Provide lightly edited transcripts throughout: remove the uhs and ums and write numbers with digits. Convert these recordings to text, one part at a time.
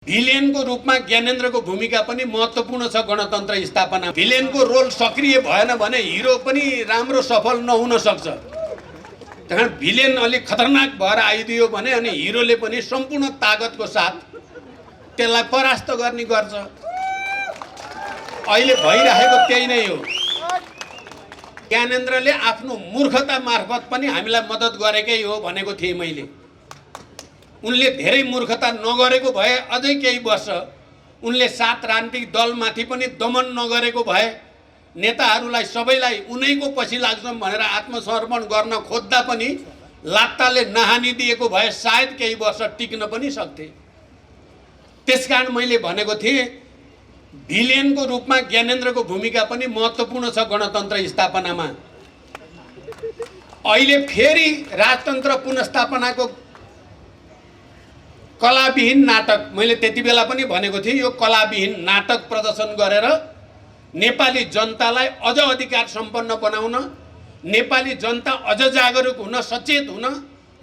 भिलेनको रूपमा ज्ञानेन्द्रको भूमिका पनि महत्त्वपूर्ण छ गणतन्त्र स्थापना। भिलेनको रोल सक्रिय भएन भने हिरो पनि राम्रो सफल नहुन सक्छ। त्यहाँ भिलेन अलिक खतरनाक भएर आइदियो भने अनि हिरोले पनि सम्पूर्ण ताकतको साथ त्यसलाई परास्त गर्ने गर्छ। अहिले भइरहेको त्यही नै हो। ज्ञानेन्द्रले आफ्नो मूर्खता मार्फत पनि हामीलाई मद्दत गरेकै हो भनेको थिएँ मैले। उनले धेरै मूर्खता नगरेको भए अझै केही वर्ष उनले 7 राजनीतिक दलमाथि पनि दमन नगरेको भए नेताहरूलाई सबैलाई उनैको पछि लाग्छौँ भनेर आत्मसमर्पण गर्न खोज्दा पनि लात्ताले नहानी दिएको भए सायद केही वर्ष टिक्न पनि सक्थे। त्यसकारण मैले भनेको थिएँ भिलेनको रूपमा ज्ञानेन्द्रको भूमिका पनि महत्त्वपूर्ण छ गणतन्त्र स्थापनामा। अहिले फेरि राजतन्त्र पुनर्स्थापनाको कलाविहीन नाटक, मैले त्यति बेला पनि भनेको थिएँ यो कलाविहीन नाटक प्रदर्शन गरेर नेपाली जनतालाई अझ अधिकार सम्पन्न बनाउन, नेपाली जनता अझ जागरुक हुन, सचेत हुन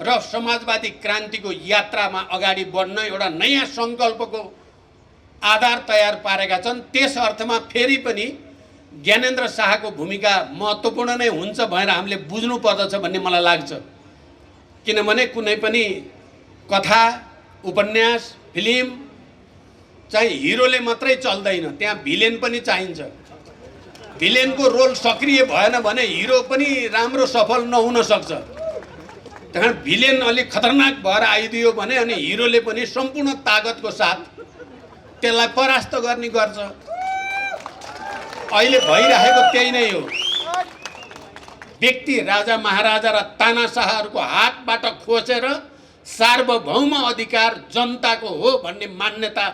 र समाजवादी क्रान्तिको यात्रामा अगाडि बढ्न एउटा नयाँ सङ्कल्पको आधार तयार पारेका छन्। त्यस अर्थमा फेरि पनि ज्ञानेन्द्र शाहको भूमिका महत्त्वपूर्ण नै हुन्छ भनेर हामीले बुझ्नु पर्दछ भन्ने मलाई लाग्छ। किनभने कुनै पनि कथा, उपन्यास, फिल्म चाहिँ हिरोले मात्रै चल्दैन, त्यहाँ भिलेन पनि चाहिन्छ। भिलेनको रोल सक्रिय भएन भने हिरो पनि राम्रो सफल नहुन सक्छ। त्यहाँ भिलेन अलिक खतरनाक भएर आइदियो भने अनि हिरोले पनि सम्पूर्ण ताकतको साथ त्यसलाई परास्त गर्ने गर्छ। अहिले भइरहेको त्यही नै हो। व्यक्ति राजा महाराजा र तानाशाहहरूको हातबाट खोसेर सार्वभौम अधिकार जनताको हो भन्ने मान्यता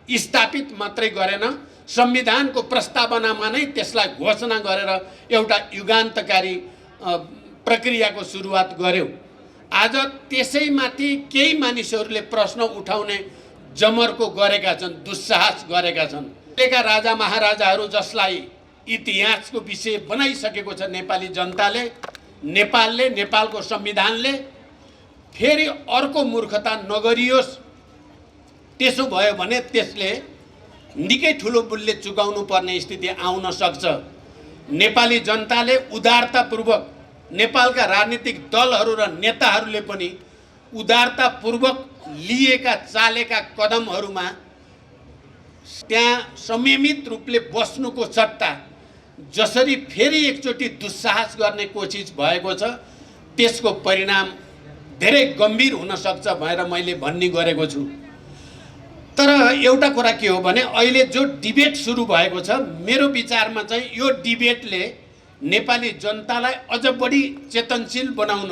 स्थापित मात्रै गरेन, संविधानको प्रस्तावनामा नै त्यसलाई घोषणा गरेर एउटा युगान्तकारी प्रक्रियाको सुरुवात गर्यो। आज त्यसैमाथि केही मानिसहरूले प्रश्न उठाउने जमर्को गरेका छन्, दुस्साहस गरेका छन्। अहिलेका राजा महाराजाहरू जसलाई इतिहासको विषय बनाइसकेको छ नेपाली जनताले, नेपालले, नेपालको संविधानले, फेरि अर्को मूर्खता नगरियोस्। त्यसो भयो भने त्यसले निकै ठुलो मूल्य चुकाउनु पर्ने स्थिति आउन सक्छ। नेपाली जनताले उदारतापूर्वक, नेपालका राजनीतिक दलहरू र नेताहरूले पनि उदारतापूर्वक लिएका चालेका कदमहरूमा त्यहाँ संयमित रूपले बस्नुको सट्टा जसरी फेरि एकचोटि दुस्साहस गर्ने कोसिस भएको छ त्यसको परिणाम धेरै गम्भीर हुन सक्छ भनेर मैले भन्ने गरेको छु। तर एउटा कुरा के हो भने अहिले जो डिबेट सुरु भएको छ, मेरो विचारमा चाहिँ यो डिबेटले नेपाली जनतालाई अझ बढी चेतनशील बनाउन,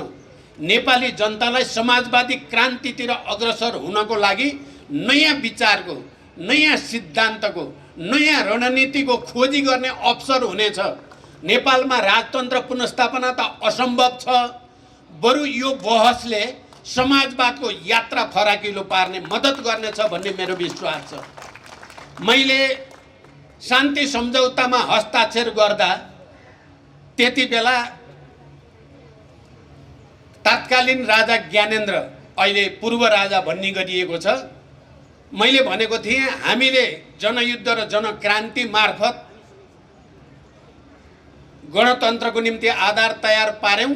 नेपाली जनतालाई समाजवादी क्रान्तितिर अग्रसर हुनको लागि नयाँ विचारको, नयाँ सिद्धान्तको, नयाँ रणनीतिको खोजी गर्ने अवसर हुनेछ। नेपालमा राजतन्त्र पुनर्स्थापना त असम्भव छ, बरु यो बहसले समाजवादको यात्रा फराकिलो पार्ने मद्दत गर्नेछ भन्ने मेरो विश्वास छ। मैले शान्ति सम्झौतामा हस्ताक्षर गर्दा त्यति बेला तत्कालीन राजा ज्ञानेन्द्र, अहिले पूर्व राजा भन्ने गरिएको छ, मैले भनेको थिएँ हामीले जनयुद्ध र जनक्रान्ति मार्फत गणतन्त्रको निम्ति आधार तयार पार्यौँ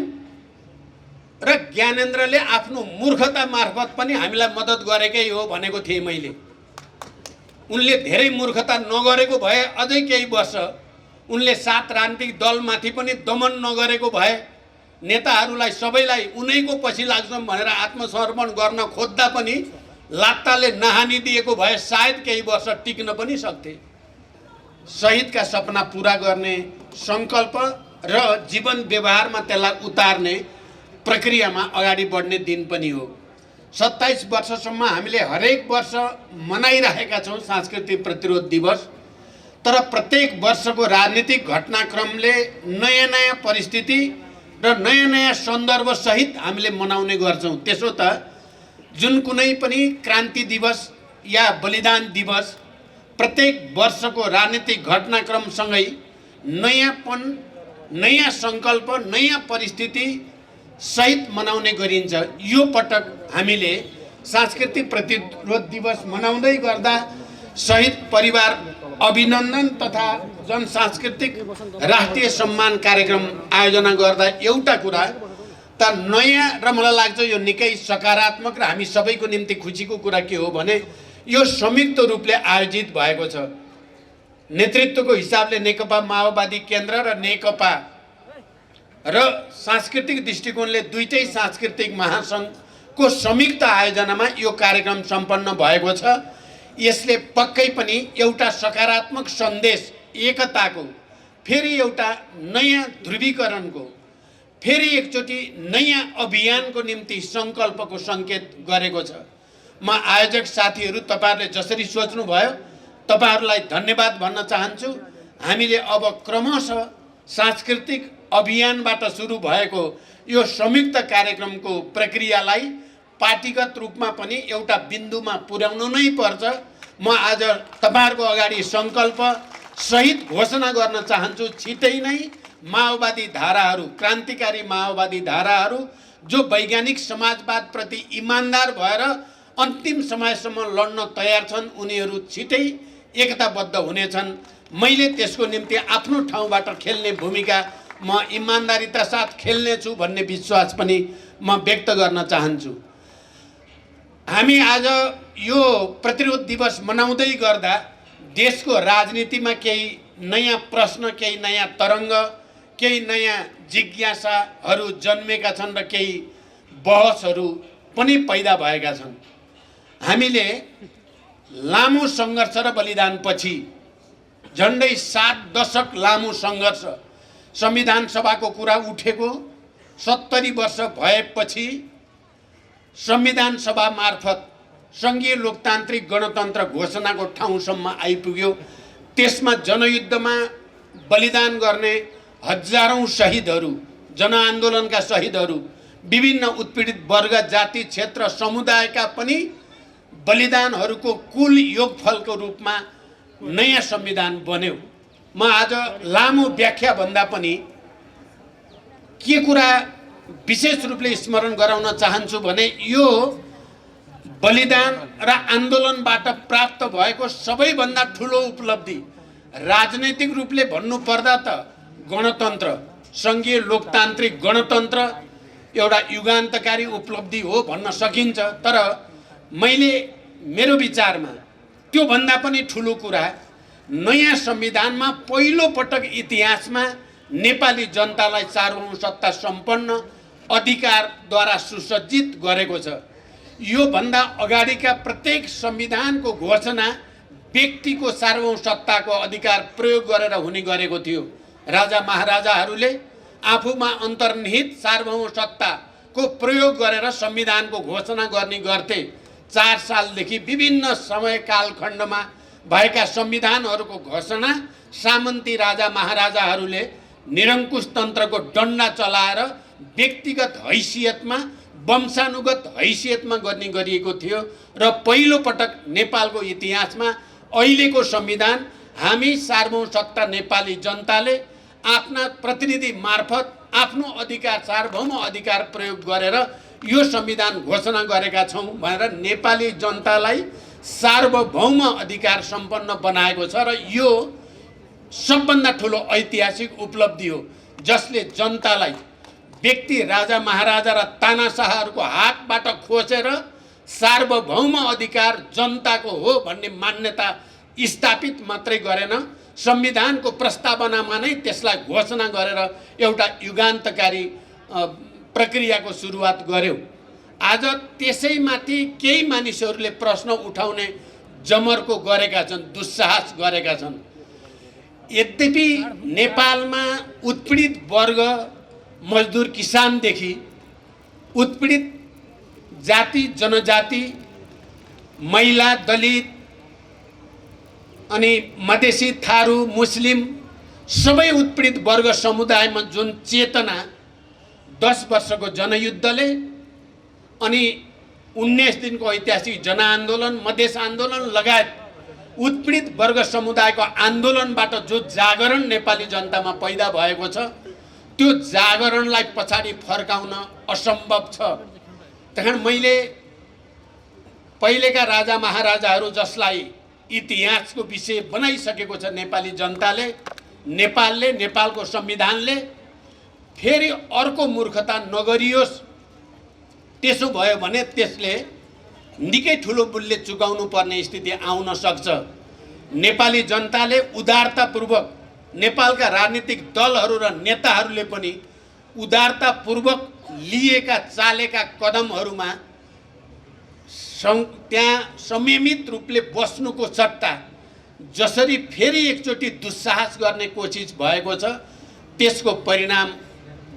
र ज्ञानेन्द्रले आफ्नो मूर्खता मार्फत पनि हामीलाई मद्दत गरेकै हो भनेको थिएँ मैले। उनले धेरै मूर्खता नगरेको भए अझै केही वर्ष उनले 7 राजनीतिक दलमाथि पनि दमन नगरेको भए नेताहरूलाई सबैलाई उनैको पछि लाग्छौँ भनेर आत्मसमर्पण गर्न खोज्दा पनि लात्ताले नहानी दिएको भए सायद केही वर्ष टिक्न पनि सक्थे। शहीदका सपना पुरा गर्ने सङ्कल्प र जीवन व्यवहारमा त्यसलाई उतार्ने प्रक्रियामा अगाडि बढ्ने दिन पनि हो। 27 वर्षसम्म हामीले हरेक वर्ष मनाइरहेका छौँ सांस्कृतिक प्रतिरोध दिवस। तर प्रत्येक वर्षको राजनीतिक घटनाक्रमले नयाँ नयाँ परिस्थिति र नयाँ नयाँ सन्दर्भसहित हामीले मनाउने गर्छौँ। त्यसो त जुन कुनै पनि क्रान्ति दिवस या बलिदान दिवस प्रत्येक वर्षको राजनीतिक घटनाक्रमसँगै नयाँपन, नयाँ सङ्कल्प, नयाँ परिस्थिति सहित मनाउने गरिन्छ। यो पटक हामीले सांस्कृतिक प्रतिरोध दिवस मनाउँदै गर्दा शहीद परिवार अभिनन्दन तथा जनसांस्कृतिक राष्ट्रिय सम्मान कार्यक्रम आयोजना गर्दा एउटा कुरा त नयाँ र मलाई लाग्छ यो निकै सकारात्मक र हामी सबैको निम्ति खुसीको कुरा के हो भने यो संयुक्त रूपले आयोजित भएको छ। नेतृत्वको हिसाबले नेकपा माओवादी केन्द्र र नेकपा र सांस्कृतिक दृष्टिकोणले दुईटै सांस्कृतिक महासङ्घको संयुक्त आयोजनामा यो कार्यक्रम सम्पन्न भएको छ। यसले पक्कै पनि एउटा सकारात्मक सन्देश, एकताको, फेरि एउटा नयाँ ध्रुवीकरणको, फेरि एकचोटि नयाँ अभियानको निम्ति सङ्कल्पको सङ्केत गरेको छ। म आयोजक साथीहरू तपाईँहरूले जसरी सोच्नुभयो तपाईँहरूलाई धन्यवाद भन्न चाहन्छु। हामीले अब क्रमशः सांस्कृतिक अभियानबाट सुरु भएको यो संयुक्त कार्यक्रमको प्रक्रियालाई पार्टीगत रूपमा पनि एउटा बिन्दुमा पुर्याउनु नै पर्छ। म आज तपाईँहरूको अगाडि सङ्कल्प सहित घोषणा गर्न चाहन्छु, छिटै नै माओवादी धाराहरू, क्रान्तिकारी माओवादी धाराहरू जो वैज्ञानिक समाजवादप्रति इमान्दार भएर अन्तिम समयसम्म लड्न तयार छन्, उनीहरू छिटै एकताबद्ध हुनेछन्। मैले त्यसको निम्ति आफ्नो ठाउँबाट खेल्ने भूमिका म इमान्दारिता साथ खेल्नेछु भन्ने विश्वास पनि म व्यक्त गर्न चाहन्छु। हामी आज यो प्रतिरोध दिवस मनाउँदै गर्दा देशको राजनीतिमा केही नयाँ प्रश्न, केही नयाँ तरङ्ग, केही नयाँ जिज्ञासाहरू जन्मेका छन् र केही बहसहरू पनि पैदा भएका छन्। हामीले लामो सङ्घर्ष र बलिदानपछि, झन्डै 7 दशक लामो सङ्घर्ष, संविधान सभाको कुरा उठेको 70 वर्ष भएपछि संविधान सभा मार्फत सङ्घीय लोकतान्त्रिक गणतन्त्र घोषणाको ठाउँसम्म आइपुग्यो। त्यसमा जनयुद्धमा बलिदान गर्ने हजारौँ शहीदहरू, जनआन्दोलनका शहीदहरू, विभिन्न उत्पीडित वर्ग, जाति, क्षेत्र, समुदायका पनि बलिदानहरूको कुल योगफलको रूपमा नयाँ संविधान बन्यो। म आज लामो व्याख्या भन्दा पनि के कुरा विशेष रूपले स्मरण गराउन चाहन्छु भने यो बलिदान र आन्दोलनबाट प्राप्त भएको सबैभन्दा ठुलो उपलब्धि, राजनैतिक रूपले भन्नुपर्दा त गणतन्त्र, सङ्घीय लोकतान्त्रिक गणतन्त्र एउटा युगान्तकारी उपलब्धि हो भन्न सकिन्छ। तर मैले मेरो विचारमा त्योभन्दा पनि ठुलो कुरा नयाँ संविधानमा पहिलो पटक इतिहासमा नेपाली जनतालाई सार्वभौमसत्ता सम्पन्न अधिकारद्वारा सुसज्जित गरेको छ। यो भन्दा अगाडिका प्रत्येक संविधानको घोषणा व्यक्तिको सार्वभौमसत्ताको अधिकार प्रयोग गरेर हुने गरेको थियो। राजा महाराजाहरूले आफूमा अन्तर्निहित सार्वभौमसत्ताको प्रयोग गरेर संविधानको घोषणा गर्ने गर्थे। 4 सालदेखि विभिन्न समय कालखण्डमा भएका संविधानहरूको घोषणा सामन्ती राजा महाराजाहरूले निरङ्कुश तन्त्रको डन्डा चलाएर व्यक्तिगत हैसियतमा, वंशानुगत हैसियतमा गर्ने गरिएको थियो र पहिलो पटक नेपालको इतिहासमा अहिलेको संविधान हामी सार्वभौमसत्ता नेपाली जनताले आफ्ना प्रतिनिधि मार्फत आफ्नो अधिकार, सार्वभौम अधिकार प्रयोग गरेर यो संविधान घोषणा गरेका छौँ भनेर नेपाली जनतालाई सार्वभौम अधिकार सम्पन्न बनाएको छ। र यो सबभन्दा ठुलो ऐतिहासिक उपलब्धि हो जसले जनतालाई व्यक्ति, राजा महाराजा र तानाशाहहरूको हातबाट खोसेर सार्वभौम अधिकार जनताको हो भन्ने मान्यता स्थापित मात्रै गरेन, संविधानको प्रस्तावनामा नै त्यसलाई घोषणा गरेर एउटा युगान्तकारी प्रक्रियाको सुरुवात गर्यो। आज त्यसैमाथि केही मानिसहरूले प्रश्न उठाउने जमर्को गरेका छन्, दुस्साहस गरेका छन्। यद्यपि नेपालमा उत्पीडित वर्ग, मजदुर किसानदेखि उत्पीडित जाति जनजाति, महिला, दलित अनि मधेसी, थारू, मुस्लिम सबै उत्पीडित वर्ग समुदायमा जुन चेतना 10 वर्षको जनयुद्धले अनि 19 दिनको ऐतिहासिक जनआन्दोलन, मधेस आन्दोलन लगायत उत्पीडित वर्ग समुदायको आन्दोलनबाट जो जागरण नेपाली जनतामा पैदा भएको छ, त्यो जागरणलाई पछाडि फर्काउन असम्भव छ। त्यहाँ मैले पहिलेका राजा महाराजाहरू जसलाई इतिहासको विषय बनाइसकेको छ नेपाली जनताले, नेपालले, नेपालको संविधानले, फेरि अर्को मूर्खता नगरियोस्। त्यसो भयो भने त्यसले निकै ठुलो मूल्य चुकाउनु पर्ने स्थिति आउन सक्छ। नेपाली जनताले उदारतापूर्वक, नेपालका राजनीतिक दलहरू र नेताहरूले पनि उदारतापूर्वक लिएका चालेका कदमहरूमा त्यहाँ संयमित रूपले बस्नुको सट्टा जसरी फेरि एकचोटि दुस्साहस गर्ने कोसिस भएको छ, त्यसको परिणाम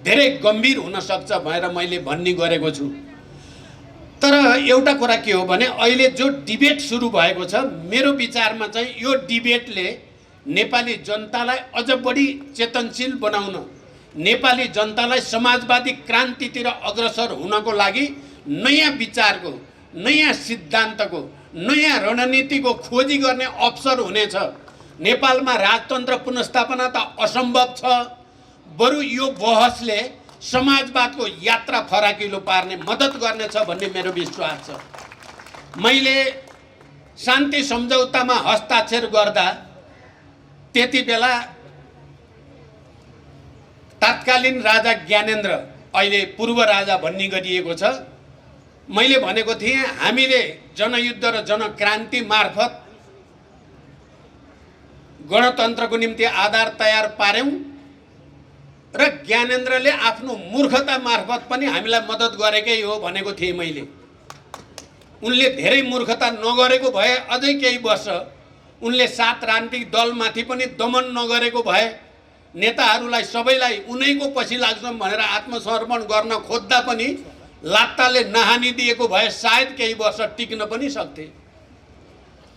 धेरै गम्भीर हुन सक्छ भनेर मैले भन्ने गरेको छु। तर एउटा कुरा के हो भने अहिले जो डिबेट सुरु भएको छ, मेरो विचारमा चाहिँ यो डिबेटले नेपाली जनतालाई अझ बढी चेतनशील बनाउन, नेपाली जनतालाई समाजवादी क्रान्तितिर अग्रसर हुनको लागि नयाँ विचारको, नयाँ सिद्धान्तको, नयाँ रणनीतिको खोजी गर्ने अवसर हुनेछ। नेपालमा राजतन्त्र पुनर्स्थापना त असम्भव छ, बरु यो बहसले समाजवादको यात्रा फराकिलो पार्ने मद्दत गर्नेछ भन्ने मेरो विश्वास छ। मैले शान्ति सम्झौतामा हस्ताक्षर गर्दा त्यति बेला तत्कालीन राजा ज्ञानेन्द्र, अहिले पूर्व राजा भन्ने गरिएको छ, मैले भनेको थिएँ हामीले जनयुद्ध र जनक्रान्ति मार्फत गणतन्त्रको निम्ति आधार तयार पार्यौं र ज्ञानेन्द्रले आफ्नो मूर्खता मार्फत पनि हामीलाई मद्दत गरेकै हो भनेको थिएँ मैले। उनले धेरै मूर्खता नगरेको भए अझै केही वर्ष उनले 7 राजनीतिक दलमाथि पनि दमन नगरेको भए, नेताहरूलाई सबैलाई उनैको पछि लाग्छौँ भनेर आत्मसमर्पण गर्न खोज्दा पनि लात्ताले नहानी दिएको भए सायद केही वर्ष टिक्न पनि सक्थे।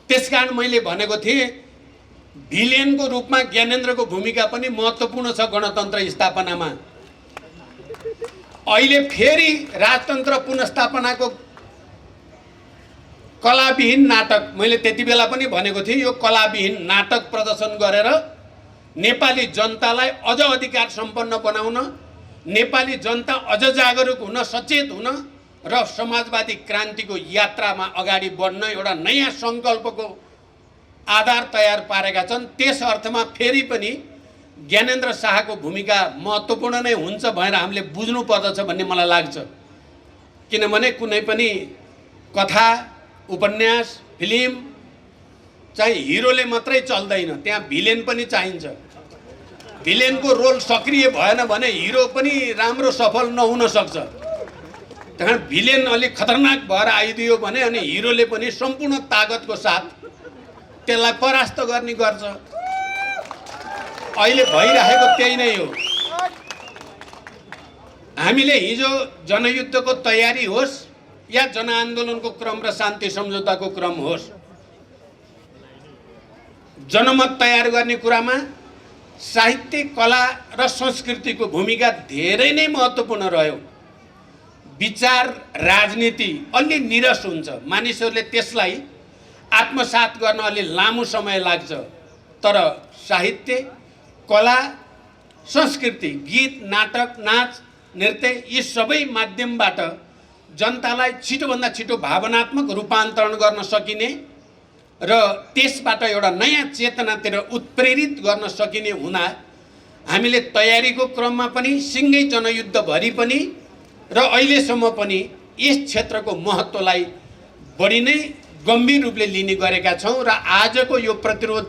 त्यसकारण मैले भनेको थिएँ भिलेनको रूपमा ज्ञानेन्द्रको भूमिका पनि महत्त्वपूर्ण छ गणतन्त्र स्थापनामा। अहिले फेरि राजतन्त्र पुनर्स्थापनाको कलाविहीन नाटक, मैले त्यति बेला पनि भनेको थिएँ, यो कलाविहीन नाटक प्रदर्शन गरेर नेपाली जनतालाई अझ अधिकार सम्पन्न बनाउन, नेपाली जनता अझ जागरुक हुन, सचेत हुन र समाजवादी क्रान्तिको यात्रामा अगाडि बढ्न एउटा नयाँ सङ्कल्पको आधार तयार पारेका छन्। त्यस अर्थमा फेरि पनि ज्ञानेन्द्र शाहको भूमिका महत्त्वपूर्ण नै हुन्छ भनेर हामीले बुझ्नु पर्दछ भन्ने मलाई लाग्छ। किनभने कुनै पनि कथा, उपन्यास, फिल्म चाहिँ हिरोले मात्रै चल्दैन, त्यहाँ भिलेन पनि चाहिन्छ। भिलेनको रोल सक्रिय भएन भने हिरो पनि राम्रो सफल नहुन सक्छ। त्यहाँ भिलेन अलिक खतरनाक भएर आइदियो भने अनि हिरोले पनि सम्पूर्ण तागतको साथ त्यसलाई परास्त गर्ने गर्छ। अहिले भइरहेको त्यही नै हो। हामीले हिजो जनयुद्धको तयारी होस् या जनआन्दोलनको क्रम र शान्ति सम्झौताको क्रम होस्, जनमत तयार गर्ने कुरामा साहित्य, कला र संस्कृतिको भूमिका धेरै नै महत्त्वपूर्ण रह्यो। विचार राजनीति अलि निरस हुन्छ, मानिसहरूले त्यसलाई आत्मसात गर्न अलि लामो समय लाग्छ। तर साहित्य, कला, संस्कृति, गीत, नाटक, नाच, नृत्य यी सबै माध्यमबाट जनतालाई छिटोभन्दा छिटो भावनात्मक रूपान्तरण गर्न सकिने र त्यसबाट एउटा नयाँ चेतनातिर उत्प्रेरित गर्न सकिने हुँदा हामीले तयारीको क्रममा पनि सिँगै जनयुद्धभरि पनि र अहिलेसम्म पनि यस क्षेत्रको महत्त्वलाई बढी नै गम्भीर रूपले लिने गरेका छौँ। र आजको यो प्रतिरोध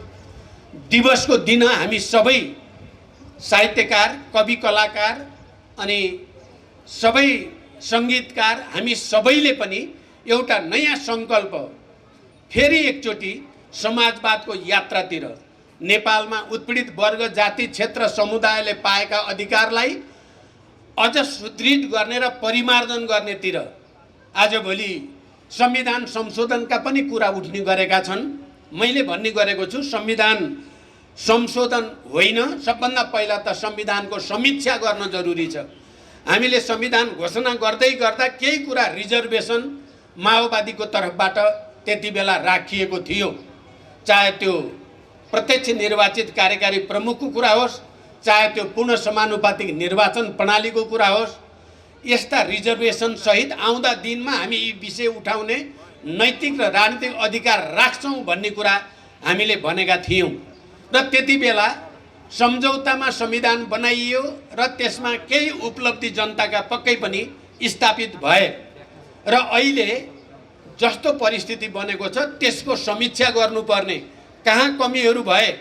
दिवसको दिन हामी सबै साहित्यकार, कवि, कलाकार अनि सबै सङ्गीतकार, हामी सबैले पनि एउटा नयाँ सङ्कल्प, फेरि एकचोटि समाजवादको यात्रातिर, नेपालमा उत्पीडित वर्ग, जाति, क्षेत्र, समुदायले पाएका अधिकारलाई अझ सुदृढ गर्ने र परिमार्जन गर्नेतिर आजभोलि संविधान संशोधनका पनि कुरा उठ्ने गरेका छन्। मैले भन्ने गरेको छु संविधान संशोधन होइन, सबभन्दा पहिला त संविधानको समीक्षा गर्न जरुरी छ। हामीले संविधान घोषणा गर्दै गर्दा केही कुरा रिजर्भेसन माओवादीको तर्फबाट त्यति बेला राखिएको थियो, चाहे त्यो प्रत्यक्ष निर्वाचित कार्यकारी प्रमुखको कुरा होस्, चाहे त्यो पूर्ण समानुपातिक निर्वाचन प्रणाली को कुरा होस्, यस्ता रिजर्भेसन सहित आउँदा दिनमा हामी यी विषय उठाउने नैतिक र राजनीतिक अधिकार राख्छौँ भन्ने कुरा हामीले भनेका थियौँ र त्यति बेला सम्झौतामा संविधान बनाइयो र त्यसमा केही उपलब्धि जनताका पक्कै पनि स्थापित भए र अहिले जस्तो परिस्थिति बनेको छ त्यसको समीक्षा गर्नुपर्ने, कहाँ कमीहरू भए,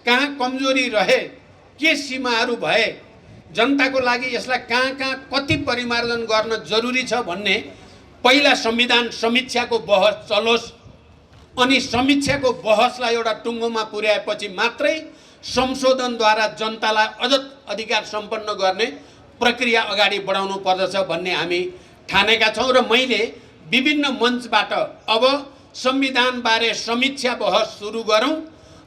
कहाँ कमजोरी रहे, के सीमाहरू भए, जनताको लागि यसलाई कहाँ कहाँ कति परिमार्जन गर्न जरुरी छ भन्ने पहिला संविधान समीक्षाको बहस चलोस् अनि समीक्षाको बहसलाई एउटा टुङ्गोमा पुर्याएपछि मात्रै संशोधनद्वारा जनतालाई अझ अधिकार सम्पन्न गर्ने प्रक्रिया अगाडि बढाउनु पर्दछ भन्ने हामी ठानेका छौँ र मैले विभिन्न मञ्चबाट अब संविधानबारे समीक्षा बहस सुरु गरौँ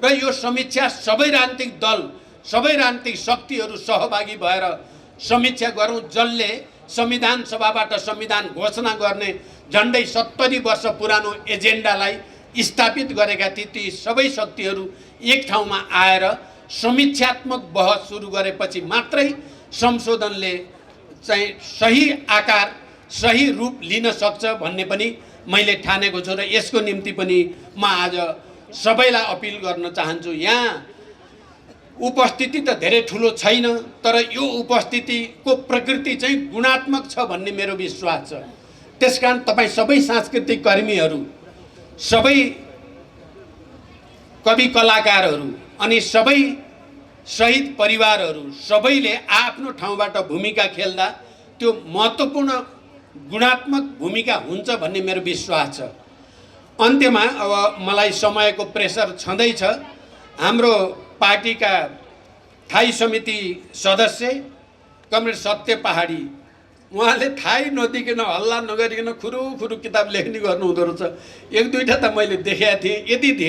र यो समीक्षा सबै राजनीतिक दल, सबै राजनीतिक शक्तिहरू सहभागी भएर समीक्षा गरौँ, जसले संविधान सभाबाट संविधान घोषणा गर्ने झन्डै 70 वर्ष पुरानो एजेन्डालाई स्थापित गरेका थिए। ती सबै शक्तिहरू एक ठाउँमा आएर समीक्षात्मक बहस सुरु गरेपछि मात्रै संशोधनले चाहिँ सही आकार, सही रूप लिन सक्छ भन्ने पनि मैले ठानेको छु र यसको निम्ति पनि म आज सबैलाई अपिल गर्न चाहन्छु। यहाँ उपस्थिति त धेरै ठुलो छैन, तर यो उपस्थितिको प्रकृति चाहिँ गुणात्मक छ भन्ने मेरो विश्वास छ। त्यसकारण तपाईँ सबै सांस्कृतिक कर्मीहरू, सबै कवि कलाकारहरू अनि सबै शहीद परिवारहरू सबैले आफ्नो ठाउँबाट भूमिका खेल्दा त्यो महत्त्वपूर्ण गुणात्मक भूमिका हुन्छ भन्ने मेरो विश्वास छ। अन्त्यमा अब मलाई समयको प्रेसर छँदैछ। हाम्रो पार्टीका थाई समिति सदस्य कमरेड सत्य पहाडी, उहाँले थाहै नदिकन हल्ला नगरिकन खुरुखुरु किताब लेख्ने गर्नुहुँदो रहेछ। एक दुईवटा त मैले देखेका थिएँ। यति